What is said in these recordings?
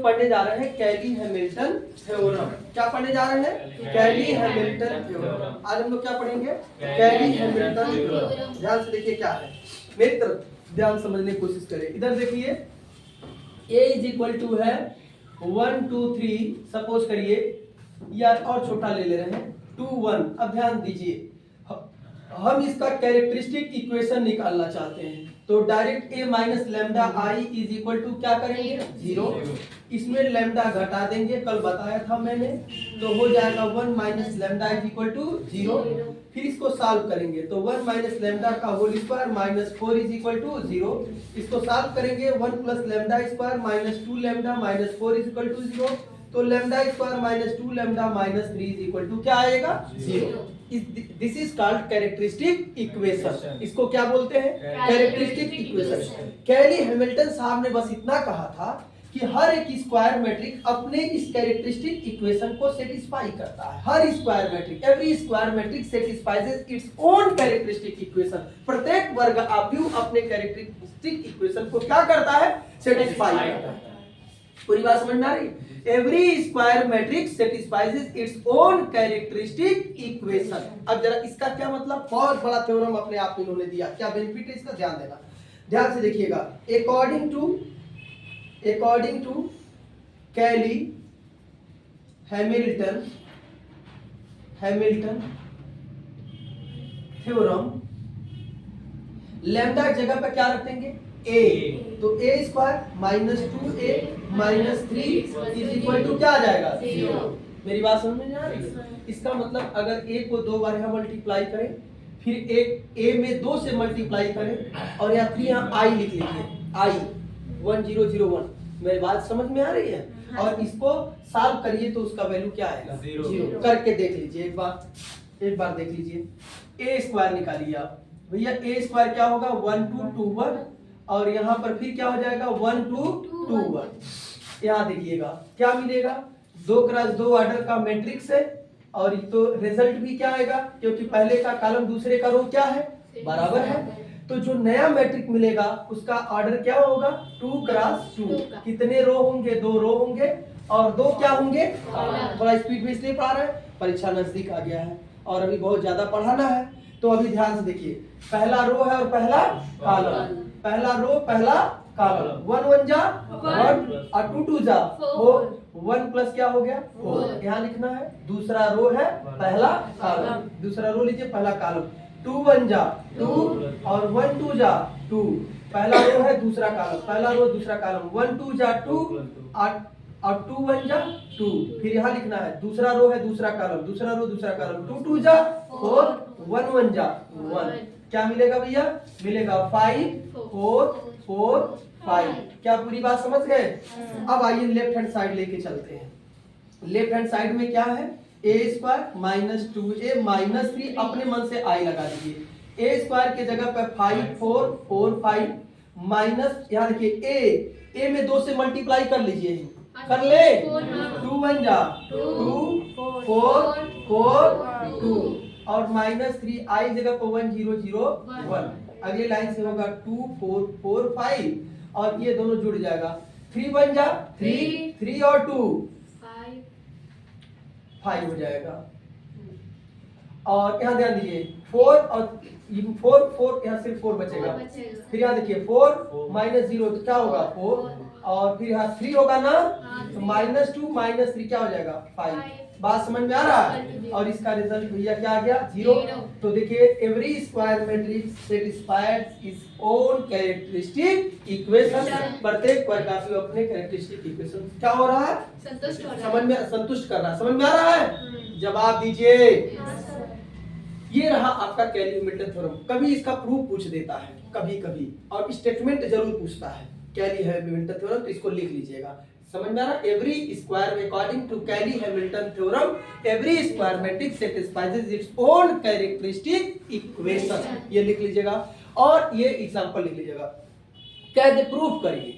लोग पढ़ने जा रहे हैं कैली हैमिल्टन थ्योरम। क्या पढ़ने जा रहे हैं? कैली हैमिल्टन थ्योरम। आज हम लोग क्या पढ़ेंगे? कैली हैमिल्टन थ्योरम। ध्यान से देखिए क्या है, मेरी तरफ ध्यान समझने की कोशिश करें। इधर देखिए a इज इक्वल टू है 1 2 3, सपोज करिए या और छोटा ले रहे हैं 2 1। अब ध्यान दीजिए, हम इसका कैरेक्टरिस्टिक इक्वेशन निकालना चाहते हैं, तो direct a minus lambda I is equal to क्या करेंगे? 0। इसमें लैम्डा घटा देंगे, कल बताया था मैंने, तो हो जाएगा 1 minus lambda is equal to 0। फिर इसको सॉल्व करेंगे तो 1 माइनस लैम्डा का whole square minus 4 is equal to 0। इसको सॉल्व करेंगे 1 plus lambda square minus 2 lambda minus 4 is equal to 0। तो lambda square minus 2 lambda minus 3 is equal to क्या आएगा? 0। This is called characteristic equation. इसको क्या बोलते हैं? Characteristic equation. कैली Hamilton साहब ने बस इतना कहा था कि हर एक स्क्वायर मैट्रिक्स अपने इस कैरेक्टरिस्टिक इक्वेशन को सेटिस्फाई करता है। हर square matrix, every square matrix satisfies its own characteristic equation. प्रत्येक वर्ग आव्यूह अपने कैरेक्टरिस्टिक इक्वेशन को क्या करता है? सेटिस्फाई करता है। पूरी बात समझ में आ रही है? Every square matrix satisfies its own characteristic equation। अब जरा इसका क्या मतलब? बहुत बड़ा थ्योरम अपने आप में इन्होंने दिया। क्या बेनिफिट है इसका? ध्यान देना, ध्यान से देखिएगा। According to Cayley Hamilton theorem, lambda की जगह पे क्या रख देंगे? a। तो a square minus 2a minus 3 is equal to क्या आ जाएगा? 0। मेरी बात समझ में आ रही है? इसका मतलब अगर a को 2 बार यहाँ मल्टीप्लाई करें, फिर एक a में 2 से मल्टीप्लाई करें और यहाँ 3 यहाँ i लिख लीजिए, i 1001। मेरी बात समझ में आ रही है? और इसको सॉल्व करिए तो उसका वैल्यू क्या आएगा? 0। करके देख लीजिए एक बार देख लीजिए। a स्क्वायर निकालिए आप भैया। a स्क्वायर क्या होगा? 1 2 2 1, और यहाँ पर फिर क्या हो जाएगा? 1 2 2 1। यहाँ देखिएगा क्या मिलेगा? 2 क्रॉस 2 ऑर्डर का मैट्रिक्स है, और तो रिजल्ट भी क्या आएगा? क्योंकि पहले का कॉलम दूसरे का रो क्या है? बराबर है। तो जो नया मैट्रिक्स मिलेगा उसका ऑर्डर क्या होगा? 2 क्रॉस 2। कितने रो होंगे? 2 रो होंगे, और 2 क्या होंगे? थोड़ा स्पीड में इसलिए पढ़ा रहे हैं, परीक्षा नजदीक आ गया है और अभी बहुत ज्यादा पढ़ाना है। तो अभी ध्यान से देखिए, पहला रो है और पहला कॉलम, पहला रो पहला कॉलम। 1 1 जा 1 और 2 2 जा 4। 1 प्लस क्या हो गया? 4। यहाँ लिखना है। दूसरा रो है पहला कॉलम, दूसरा रो लीजिए पहला कॉलम। 2 1 जा 2 और 1 2 जा 2। पहला रो है दूसरा कॉलम, पहला रो दूसरा कॉलम। 1 2 जा 2 और 2 1 जा 2। फिर यहाँ लिखना है दूसरा रो है दूसरा कॉलम, दूसरा रो दूसरा कॉलम। 2 2 जा 4 1 1 जा 1। क्या मिलेगा भैया? मिलेगा 5 4 4 5। क्या पूरी बात समझ गए? अब आइए लेफ्ट हैंड साइड लेके चलते हैं। लेफ्ट हैंड साइड में क्या है? a square minus 2a minus 3। अपने मन से i लगा दीजिए। a स्क्वायर के जगह पे 5 4 4 5 माइनस, यहाँ देखिए a में 2 से मल्टीप्लाई कर लीजिए, कर ले। 2 1 जा 2 4 4 2 और माइनस 3 i जगह पर 1 0 0 1। अगली लाइन से होगा 2 4 4 5 और ये दोनों जुड़ जाएगा। 3 1 जा 3 3 और 2 5 हो जाएगा। और यहाँ ध्यान दीजिए 4 और 4 4 यहाँ सिर्फ 4 बचेगा। फिर यहाँ देखिए 4 माइनस 0 तो क्या होगा? 4 और फिर यहाँ 3 होगा ना, तो माइनस 2 माइनस 3 क्या हो जाएगा? 5। बात समझ में आ रहा है? और इसका रिजल्ट भैया क्या आ गया? 0। तो देखिए every square matrix satisfies its own characteristic equation. प्रत्येक वर्ग का अपने कैरेक्टरिस्टिक इक्वेशन क्या हो रहा है? संतुष्ट कर रहा है। समझ में आ रहा है? जवाब दीजिए। ये रहा आपका कैली हैमिल्टन थ्योरम। कभी इसका प्रूफ पूछ देता है, कभी कभी, और स्टेटमेंट जरूर पूछता है कैली हैमिल्टन थ्योरम, तो इसको लिख लीजिएगा। समझ में आ रहा? Every square according to Cayley Hamilton theorem every square matrix satisfies its own characteristic equation. ये लिख लीजिएगा और ये एग्जांपल लिख लीजिएगा। कैसे प्रूफ करिए?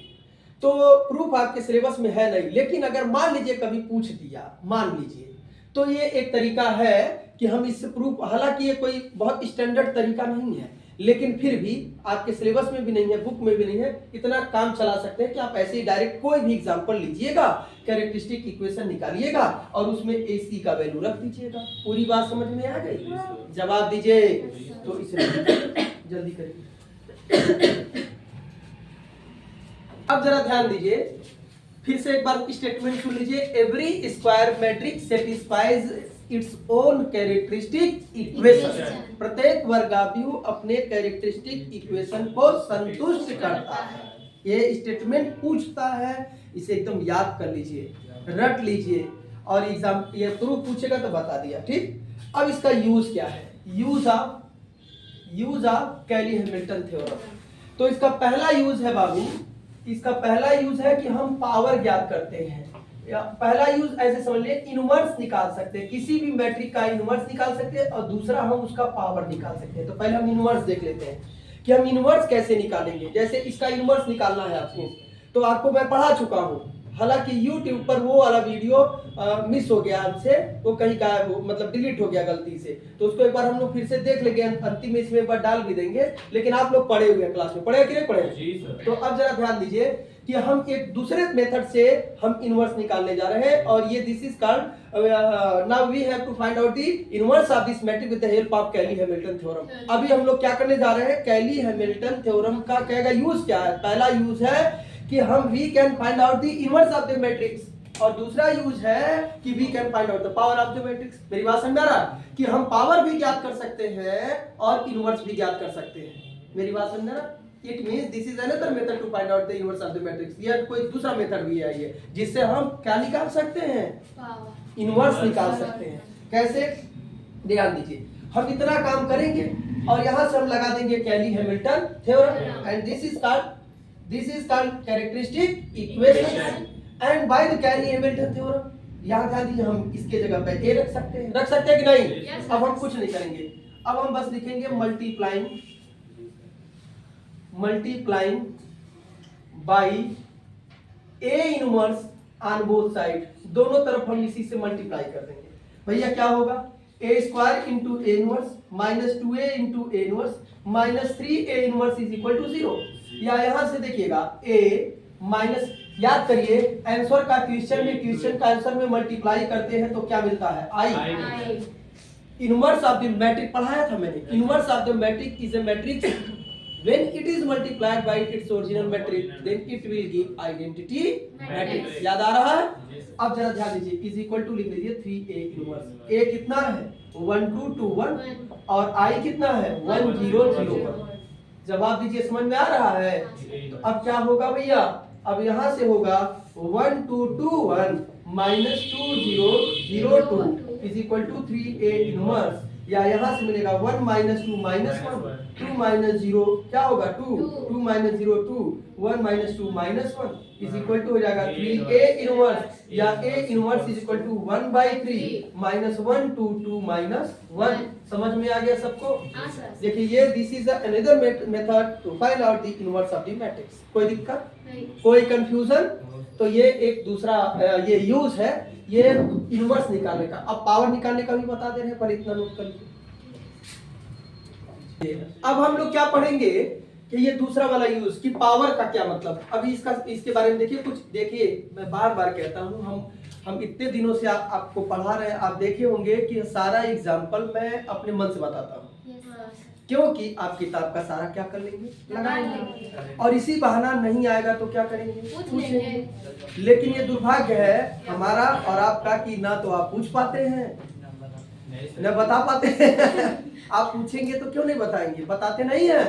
तो प्रूफ आपके सिलेबस में है नहीं, लेकिन अगर मान लीजिए कभी पूछ दिया, मान लीजिए, तो ये एक तरीका है कि हम इससे प्रूफ, हालांकि ये कोई बहुत स्टैंडर्ड तरीका नहीं है, लेकिन फिर भी आपके सिलेबस में भी नहीं है, बुक में भी नहीं है, इतना काम चला सकते हैं कि आप ऐसे ही डायरेक्ट कोई भी एग्जांपल लीजिएगा, कैरेक्टरिस्टिक इक्वेशन निकालिएगा और उसमें AC का वैल्यू रख दीजिएगा। पूरी बात समझ में आ गई? जवाब दीजिए। तो इसे जल्दी करिए। अब जरा ध्यान दीजिए, फिर से एक बार स्टेटमेंट सुन लीजिए। Every square matrix satisfies its own characteristic equation. प्रत्येक वर्गाव्यूह अपने कैरेक्टरिस्टिक इक्वेशन को संतुष्ट करता है। ये स्टेटमेंट पूछता है, इसे एकदम याद कर लीजिए, रट लीजिए, और एग्जाम ये प्रूफ पूछेगा तो बता दिया। ठीक, अब इसका यूज क्या है? Use of Cayley Hamilton theorem. तो इसका पहला यूज है बाबू, इसका पहला यूज है कि हम पावर ज्ञात करते हैं। पहला यूज ऐसे समझ लिए, इनवर्स निकाल सकते हैं, किसी भी मैट्रिक का इनवर्स निकाल सकते हैं, और दूसरा हम उसका पावर निकाल सकते हैं। तो पहले हम इनवर्स देख लेते हैं कि हम इनवर्स कैसे निकालेंगे। जैसे इसका इनवर्स निकालना है आपको, तो आपको मैं पढ़ा चुका हूँ, हालांकि YouTube पर वो वाला वीडियो मिस हो गया हमसे, वो कहीं गायब हो, मतलब डिलीट हो गया गलती से, तो उसको एक बार हम लोग फिर से देख लेंगे, अंतिम में इसमें एक बार डाल भी देंगे। लेकिन आप लोग पढ़े हुए क्लास में, पढ़े कि नहीं पढ़े? तो अब जरा ध्यान दीजिए कि हम एक दूसरे मेथड से हम इनवर्स निकालने जा रहे हैं, और ये this is called now we have to find out the inverse of this matrix with the help of Cayley Hamilton theorem. अभी हम लोग क्या करने जा रहे हैं? कैली हैमिल्टन थ्योरम का क्या यूज क्या है? पहला यूज है कि हम we can find out the inverse of the matrix, और दूसरा यूज है कि we can find out the power of the matrix. मेरी बात समझ आ रहा है कि हम पावर भी ज्ञात कर सकते हैं और इनवर्स भी ज्ञात कर सकते हैं। मेरी बात समझ आ रहा? It means this is another method to find out the inverse of the matrix. ये कोई दूसरा मेथड भी है ये, जिससे हम क्या निकाल सकते हैं? इनवर्स निकाल सकते हैं। कैसे? ध्यान दीजिए, हम इतना काम करेंगे और यहां से हम लगा देंगे Cayley Hamilton theorem, and this is called characteristic equation and by the Cayley Hamilton theorem. यहां ध्यान दीजिए, हम इसके जगह पे ए रख सकते हैं कि नहीं? अब हम कुछ नहीं करेंगे, अब हम बस लिखेंगे multiplying by A inverse on both side. दोनों तरफ हम इसी से मल्टीप्लाई कर देंगे। भैया क्या होगा? A square into A inverse minus 2a into A inverse minus 3a inverse is equal to 0। या यहां से देखिएगा a माइनस, याद करिए आंसर का क्वेश्चन का आंसर में मल्टीप्लाई करते हैं तो क्या मिलता है? I। Inverse of the matrix पढ़ाया था मैंने। Inverse of the matrix is a matrix when it is multiplied by its original matrix then it will give identity matrix। याद आ रहा है? अब जरा ध्यान दीजिए, इज इक्वल टू लिख लीजिए 3a इनवर्स। a कितना है? 1 2 2 1, और i कितना है? 1 0 0 1। जवाब दीजिए, समझ में आ रहा है? तो अब क्या होगा भैया? अब यहां से होगा 1 2 2 1 minus 2 0 0 2 is equal to 3a inverse, या यहां से मिलेगा 1 माइनस 2 माइनस 1 2 माइनस 0 क्या होगा? 2 2 minus 0 2 1 minus 2 minus 1 is equal to हो जाएगा 3a इनवर्स, या a inverse is equal to 1 by 3 minus 1 2 2 minus 1। समझ में आ गया सबको? देखिए ये this is another method to find out the inverse of the matrix. कोई दिक्कत? कोई कंफ्यूजन? तो ये एक दूसरा ये यूज है ये इनवर्स निकालने का। अब पावर निकालने का भी बता दे रहे हैं, पर इतना नोट कर लीजिए। अब हम लोग क्या पढ़ेंगे कि ये दूसरा वाला यूज कि पावर का क्या मतलब। अभी इसके बारे में देखिए कुछ। देखिए मैं बार बार कहता हूँ, हम इतने दिनों से आपको पढ़ा रहे हैं, आप देखे होंगे कि सारा एग्जाम्पल मैं अपने मन से बताता हूँ, क्योंकि आप किताब का सारा क्या कर लेंगे? लगा लेंगे, और इसी बहाना नहीं आएगा तो क्या करेंगे? पूछेंगे। लेकिन ये दुर्भाग्य है हमारा और आपका कि ना तो आप पूछ पाते हैं न बता पाते हैं। आप पूछेंगे तो क्यों नहीं बताएंगे? बताते नहीं है।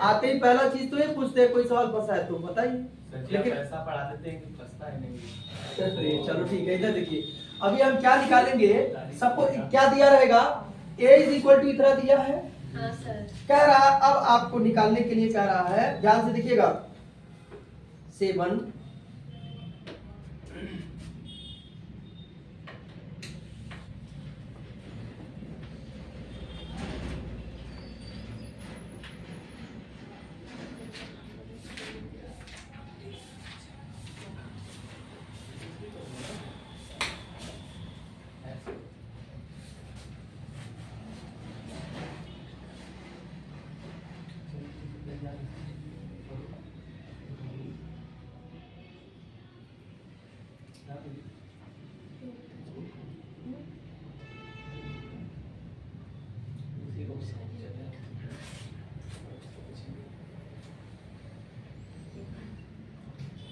आते ही पहला चीज तो ये पूछते हैं, कोई सवाल फंसा है तो बताइए। लेकिन ऐसा पढ़ा देते हैं कि फंसता है नहीं। चलो ठीक है, इधर देखिए अभी हम क्या निकालेंगे। सबको क्या दिया रहेगा? a इज इक्वल टू इतना दिया है। कह रहा है अब आपको निकालने के लिए कह रहा है, ध्यान से देखिएगा 7 7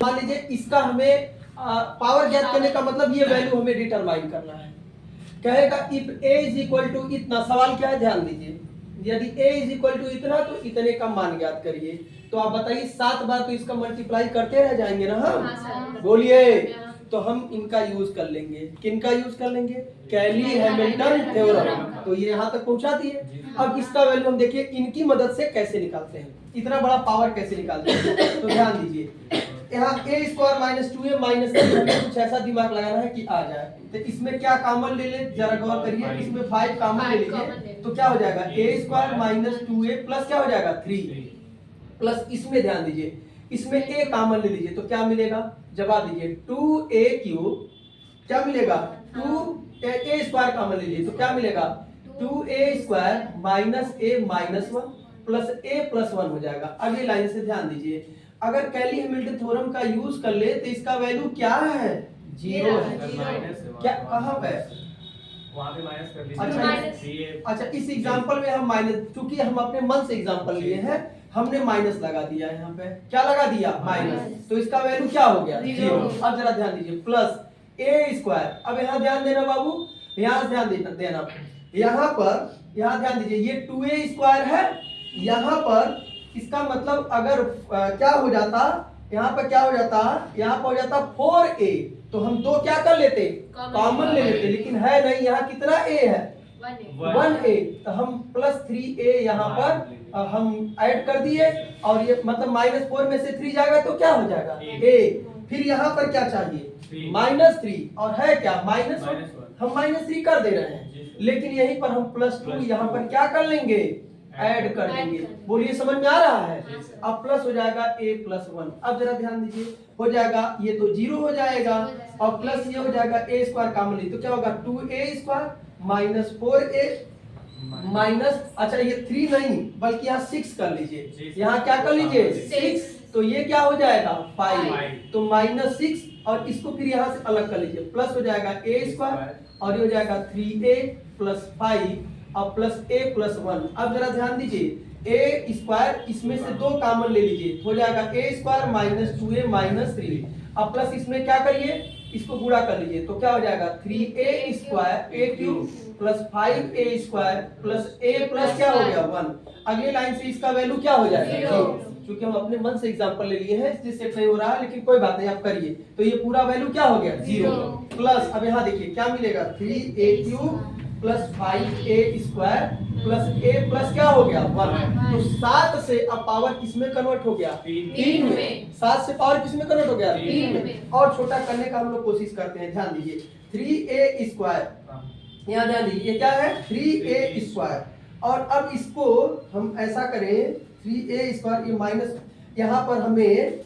मान लीजिए इसका हमें पावर ज्ञात करने का मतलब ये वैल्यू हमें डिटरमाइन करना है। कहेगा if a is equal to इतना, सवाल क्या है ध्यान दीजिए, यदि a इज इक्वल टू इतना तो इतने का मान ज्ञात करिए। तो आप बताइए 7 बार तो इसका मल्टीप्लाई करते रह जाएंगे ना हम? बोलिए। तो हम इनका यूज कर लेंगे, किनका यूज कर लेंगे? कैली हैमिल्टन थ्योरम। तो ये यहाँ तक पहुंचा दिए। अब इसका वैल्यू हम देखिए इनकी मदद से कैसे निकालते हैं, इतना बड़ा पावर कैसे निकालते हैं। तो ध्यान दीजिए यहाँ a square minus 2a minus 3 हमें कुछ ऐसा दिमाग लगाना है कि आ जाए। तो इसमें क्या कॉमन ले ले, जरा गौर करिए, इसमें 5 कॉमन ले लीजिए तो क्या हो जाएगा a square minus 2a plus क्या हो जाएगा 3 प्लस इसमें ध्यान दीजिए इसमें a कॉमन ले लीजिए तो क्या मिलेगा, जवाब दीजिए 2a क्यूब, क्या मिलेगा 2a स्क्वायर कॉमन ले लीजिए तो क्या मिलेगा 2a square minus a minus 1 plus a plus 1 हो जाएगा। अगली लाइन से ध्यान दीजिए, अगर कैली हैमिल्टन थ्योरम का यूज कर ले तो इसका वैल्यू क्या है? 0 है। क्या कहां पे? वहां पे माइनस कर लीजिए। अच्छा इस एग्जांपल में हम माइनस, क्योंकि हम अपने मन से एग्जांपल लिए हैं, हमने माइनस लगा दिया है। यहाँ पे क्या लगा दिया? माइनस। तो इसका वैल्यू क्या हो गया? 0। अब जरा ध्यान दीजिए प्लस a स्क्वायर। अब यहाँ ध्यान देना बाबू, यहाँ ध्यान देना यहाँ ध्यान दीजिए ये 2a स्क्वायर है। यहाँ पर इसका मतलब अगर क्या हो जाता, यहाँ पर क्या हो जाता, यहाँ पर हो जाता 4a, तो हम दो क्या कर लेते? कॉमन ले लेते, लेकिन है नहीं, यहाँ कितना a है? 1a। तो हम प्लस 3a यहाँ पर हम ऐड कर दिए और ये मतलब माइनस 4 में से 3 जाएगा तो क्या हो जाएगा? a। फिर यहाँ पर क्या चाहिए? माइनस 3 और है क्या? माइनस 1। हम माइनस 3 कर दे रहे हैं, लेकिन यहीं पर हम प्लस 2 यहाँ पर क्या कर लेंगे? ऐड कर देंगे। बोलिए समझ में आ रहा है? अब प्लस हो जाएगा a प्लस 1। अब जरा ध्यान दीजिए, हो जाएगा ये तो 0 हो जाएगा और प्लस ये हो जाएगा a स्क्वायर कॉमन ली तो क्या होगा 2a square minus 4a minus, अच्छा ये 3 नहीं बल्कि यहाँ 6 कर लीजिए, यहाँ क्या कर लीजिए 6, तो ये क्या हो जाएगा 5, तो माइनस 6 और इसको फिर यहाँ से अलग कर लीजिए, प्लस हो जाएगा a स्क्वायर और ये हो जाएगा 3a प्लस 5 और प्लस a प्लस 1। अब जरा ध्यान दीजिए a स्क्वायर इसमें से 2 कॉमन ले लीजिए, हो जाएगा a square minus 2a minus 3। अब प्लस इसमें क्या करिए, इसको गुणा कर लीजिए तो क्या हो जाएगा 3a square a cube plus 5a square plus a plus क्या हो गया 1। अगली लाइन से इसका वैल्यू क्या हो जाएगा 0, क्योंकि हम अपने मन से एग्जांपल ले लिए हैं जिससे सही हो रहा है, लेकिन कोई बात नहीं आप करिए। तो ये पूरा वैल्यू क्या हो गया 0 प्लस, अब यहाँ देखिए क्या मिलेगा 3a cube plus 5a square plus a plus क्या हो गया 1। तो 7 से अब पावर किसमें कन्वर्ट हो गया? 3 में। 7 से पावर किसमें कन्वर्ट हो गया? 3 में। और छोटा करने का हम लोग कोशिश करते हैं, ध्यान दीजिए 3a स्क्वायर, यहाँ ध्यान दीजिए क्या है 3a स्क्वायर, और अब इसको हम ऐसा करें 3a स्क्वायर ये माइनस, यहाँ पर हमें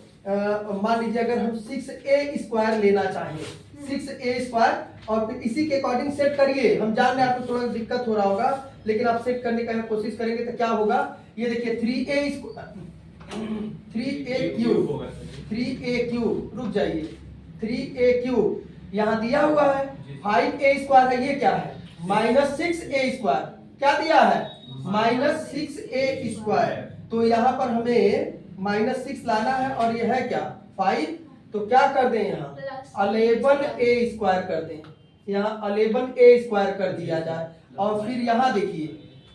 मान लीजिए अगर हम 6a स्क्वायर लेना चाहें 6a स्क्वायर और फिर इसी के अकॉर्डिंग सेट करिए। हम जान रहे हैं आपको थोड़ा दिक्कत हो रहा होगा, लेकिन आप सेट करने का कोशिश करेंगे तो क्या होगा, ये देखिए 3a क्यूब, रुक जाइए 3a क्यूब यहाँ दिया हुआ है, 5a स्क्वायर है, ये क्या है माइनस 6a स्क्वायर, क्या दिया है माइनस 6a स्क्वायर। तो यहाँ पर हमें माइनस 6 लाना है और ये है क्या 5, तो क्या कर दें यहाँ 11a स्क्वायर कर दें, यहाँ 11a स्क्वायर कर दिया जाए। और फिर यहाँ देखिए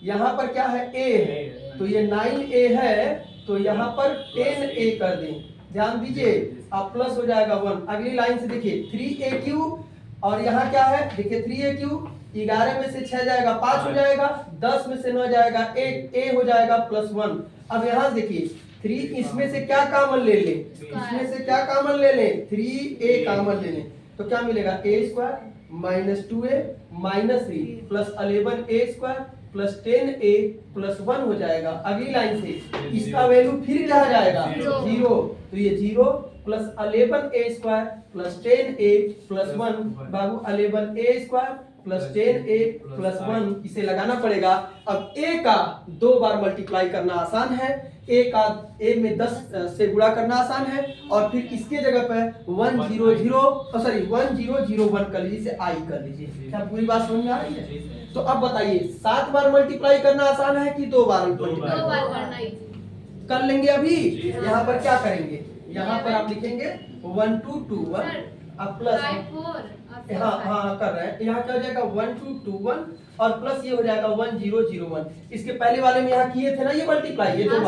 यहाँ पर क्या है a है, तो ये 9a है तो यहाँ पर 10a कर दें, ध्यान दीजिए अब प्लस हो जाएगा 1। अगली लाइन से देखिए 3a क्यूब और यहाँ क्या है देखिए 3a क्यूब, 11 में से 6 जाएगा 5 हो जाएगा, 10 में से 9 जाएगा 1, a हो जाएगा प्लस 1। अब यहाँ देखिए 3 इसमें से क्या कॉमन ले लें, इसमें से क्या कॉमन ले लें 3a कॉमन ले लें तो क्या मिलेगा a square minus 2a minus 3 plus 11a square plus 10a plus 1 हो जाएगा। अगली लाइन से इसका वैल्यू फिर क्या आ जाएगा 0, तो ये 0 plus 11a square plus 10a plus 1 बाबू 11a square plus 10a plus 1 इसे लगाना पड़ेगा। अब a का 2 बार मल्टीप्लाई करना आसान है, a में 10 से गुणा करना आसान है, और फिर इसके जगह पर 1001 कर लीजिए, इसे i कर लीजिए। क्या पूरी बात समझ में आ रही है? तो अब बताइए 7 बार मल्टीप्लाई करना आसान है कि 2 बार मल्टीप्लाई कर लेंगे? अभी यहाँ पर क्या करेंगे, यहाँ पर आप लिखेंगे 1 2 2 1 अब प्लस हाँ कर रहे हैं। यहाँ क्या हो जाएगा 1 2 2 1 और प्लस ये हो जाएगा 1 0 0 1। इसके पहले वाले में यहाँ किए थे ना ये मल्टीप्लाई, ये दो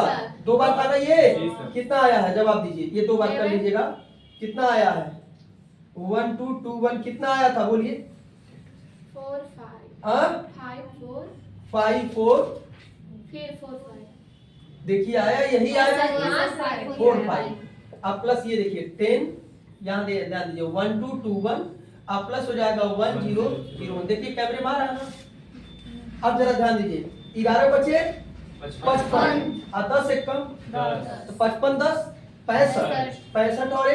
बार था ना, ये कितना आया है जवाब दीजिए। ये 2 बार कर लीजिएगा, कितना आया है 1 2 2 1 कितना आया था बोलिए? 4 5 5 4 फिर 4 5 देखिए आया, यही आया 4 5। अब प्लस ये देखिए 10 यहाँ ध्यान दीजिए 1 2 2 1 अब प्लस हो जाएगा 1 0 0 1। देखिए कैमरे में आ रहा है ना। अब जरा ध्यान दीजिए 11 बचे 55 और 10 से कम तो 55 10 65 65 और 1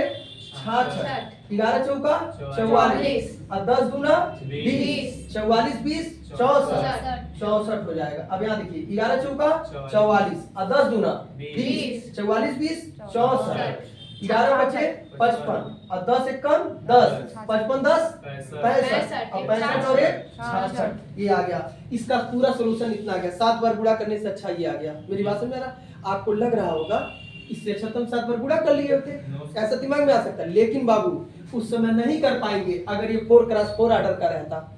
66 11 चौका 44 और 10 दूना 20 44 20 64 हो जाएगा। अब यहाँ देखिए 11 चौका 44 और 10 दूना 20 44 20 64 11 बचे 55 और 10 से कम 10 55 10 65 और 65 और 66 ये आ गया। इसका पूरा सॉल्यूशन इतना आ गया। 7 बार गुणा करने से अच्छा ये आ गया। मेरी बात समझ रहा? आपको लग रहा होगा इससे अच्छा तुम 7 बार गुणा कर लिए होते, ऐसा दिमाग में आ सकता है। लेकिन बाबू उस समय नहीं कर पाएंगे अगर ये 4x4 ऑर्डर का रहता।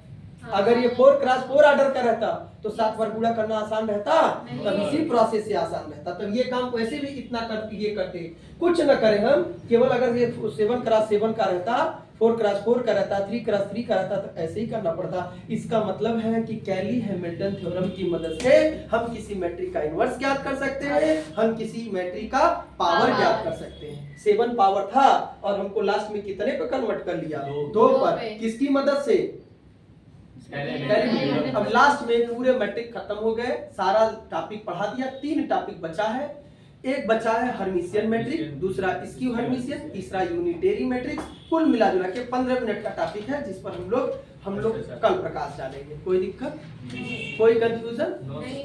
अगर ये 4x4 ऑर्डर का रहता तो 7 बार गुणा करना आसान रहता, तब इसी प्रोसेस से आसान रहता। तब ये काम वैसे भी इतना ये करते कुछ न करें हम, केवल अगर ये 7x7 का रहता, 4x4 का रहता, 3x3 का रहता तो ऐसे ही करना पड़ता। इसका मतलब है कि कैली हैमिल्टन थ्योरम की मदद से हम किसी मैट्रिक का इनवर्स ज्ञात कर सकते हैं, हम किसी मैट्रिक का पावर ज्ञात कर सकते हैं। 7 पावर था और हमको लास्ट में कितने पे कन्वर्ट कर लिया? 2 पर। किसकी मदद से? अब लास्ट में पूरे मैट्रिक खत्म हो गए, सारा टॉपिक पढ़ा दिया। 3 टॉपिक बचा है। एक बचा है हर्मिशियन मैट्रिक, दूसरा स्क्यू हर्मिशियन, तीसरा यूनिटेरी मैट्रिक्स। कुल मिला जुला के 15 मिनट का टॉपिक है जिस पर हम लोग कल प्रकाश डालेंगे। कोई दिक्कत, कोई कंफ्यूजन नहीं।